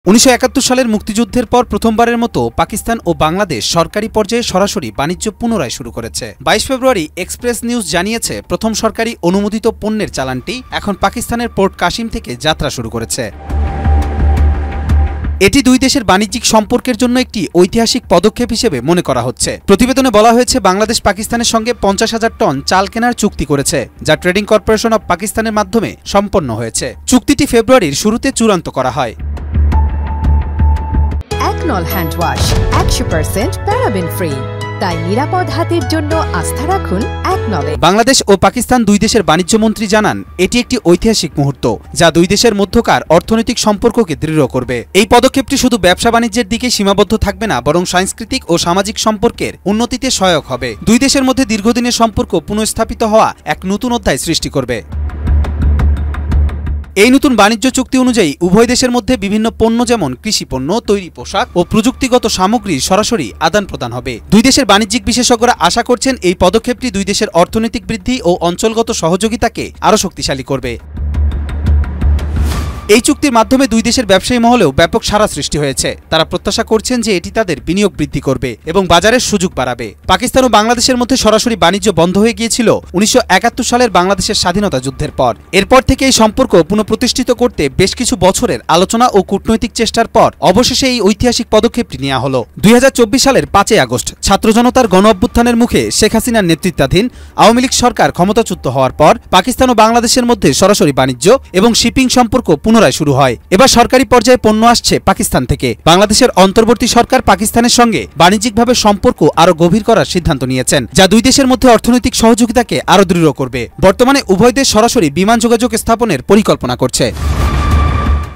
1971 সালের মুক্তিযুদ্ধের পর প্রথমবারের মতো পাকিস্তান ও বাংলাদেশ সরকারি পর্যায়ে সরাসরি বাণিজ্য পুনরায় শুরু করেছে। 22 ফেব্রুয়ারি এক্সপ্রেস নিউজ জানিয়েছে, প্রথম সরকারি অনুমোদিত পণ্যের চালানটি এখন পাকিস্তানের পোর্ট কাসিম থেকে যাত্রা শুরু করেছে। এটি দুই দেশের বাণিজ্যিক সম্পর্কের জন্য একটি ঐতিহাসিক পদক্ষেপ হিসেবে মনে করা হচ্ছে। প্রতিবেদনে বলা হয়েছে, বাংলাদেশ পাকিস্তানের সঙ্গে 50,000 টন চাল কেনার চুক্তি করেছে, যা ট্রেডিং কর্পোরেশন অব পাকিস্তানের মাধ্যমে সম্পন্ন হয়েছে। চুক্তিটি ফেব্রুয়ারির শুরুতে চূড়ান্ত করা হয়। একনল হ্যান্ড ওয়াশ 100% প্যারাবেন ফ্রি, তাই নিরাপদ হাতের জন্য আস্থা রাখুন একনলে। বাংলাদেশ ও পাকিস্তান দুই দেশের বাণিজ্য মন্ত্রী জানান, এটি একটি ঐতিহাসিক মুহূর্ত যা দুই দেশের মধ্যকার অর্থনৈতিক সম্পর্ককে দৃঢ় করবে। এই পদক্ষেপটি শুধু ব্যবসা বাণিজ্যের দিকে সীমাবদ্ধ থাকবে না, বরং সাংস্কৃতিক ও সামাজিক সম্পর্কের উন্নতিতে সহায়ক হবে। দুই দেশের মধ্যে দীর্ঘদিনের সম্পর্ক পুনঃস্থাপিত হওয়া এক নতুন অধ্যায় সৃষ্টি করবে। এই নতুন বাণিজ্য চুক্তি অনুযায়ী উভয় দেশের মধ্যে বিভিন্ন পণ্য যেমন কৃষিপণ্য, তৈরি পোশাক ও প্রযুক্তিগত সামগ্রীর সরাসরি আদান প্রদান হবে। দুই দেশের বাণিজ্যিক বিশেষজ্ঞরা আশা করছেন, এই পদক্ষেপটি দুই দেশের অর্থনৈতিক বৃদ্ধি ও অঞ্চলগত সহযোগিতাকে আরও শক্তিশালী করবে। এই চুক্তির মাধ্যমে দুই দেশের ব্যবসায়ী মহলেও ব্যাপক সাড়া সৃষ্টি হয়েছে। তারা প্রত্যাশা করছেন যে এটি তাদের বিনিয়োগ বৃদ্ধি করবে এবং বাজারের সুযোগ বাড়াবে। পাকিস্তান ও বাংলাদেশের মধ্যে সরাসরি বাণিজ্য বন্ধ হয়ে গিয়েছিল 1971 সালের বাংলাদেশের স্বাধীনতা যুদ্ধের পর। এরপর থেকে এই সম্পর্ক পুনঃপ্রতিষ্ঠিত করতে বেশ কিছু বছরের আলোচনা ও কূটনৈতিক চেষ্টার পর অবশেষে এই ঐতিহাসিক পদক্ষেপটি নেওয়া হলো। 2024 সালের 5 আগস্ট ছাত্র জনতার গণ অভ্যুত্থানের মুখে শেখ হাসিনার নেতৃত্বাধীন আওয়ামী লীগ সরকার ক্ষমতাচ্যুত হওয়ার পর পাকিস্তান ও বাংলাদেশের মধ্যে সরাসরি বাণিজ্য এবং শিপিং সম্পর্ক পুনরায় শুরু হয়। এবার সরকারি পর্যায়ে পণ্য আসছে পাকিস্তান থেকে। বাংলাদেশের অন্তর্বর্তী সরকার পাকিস্তানের সঙ্গে বাণিজ্যিকভাবে সম্পর্ক আরও গভীর করার সিদ্ধান্ত নিয়েছেন, যা দুই দেশের মধ্যে অর্থনৈতিক সহযোগিতাকে আরও দৃঢ় করবে। বর্তমানে উভয় দেশ সরাসরি বিমান যোগাযোগ স্থাপনের পরিকল্পনা করছে।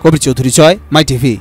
কবির চৌধুরী, জয়, মাই টিভি।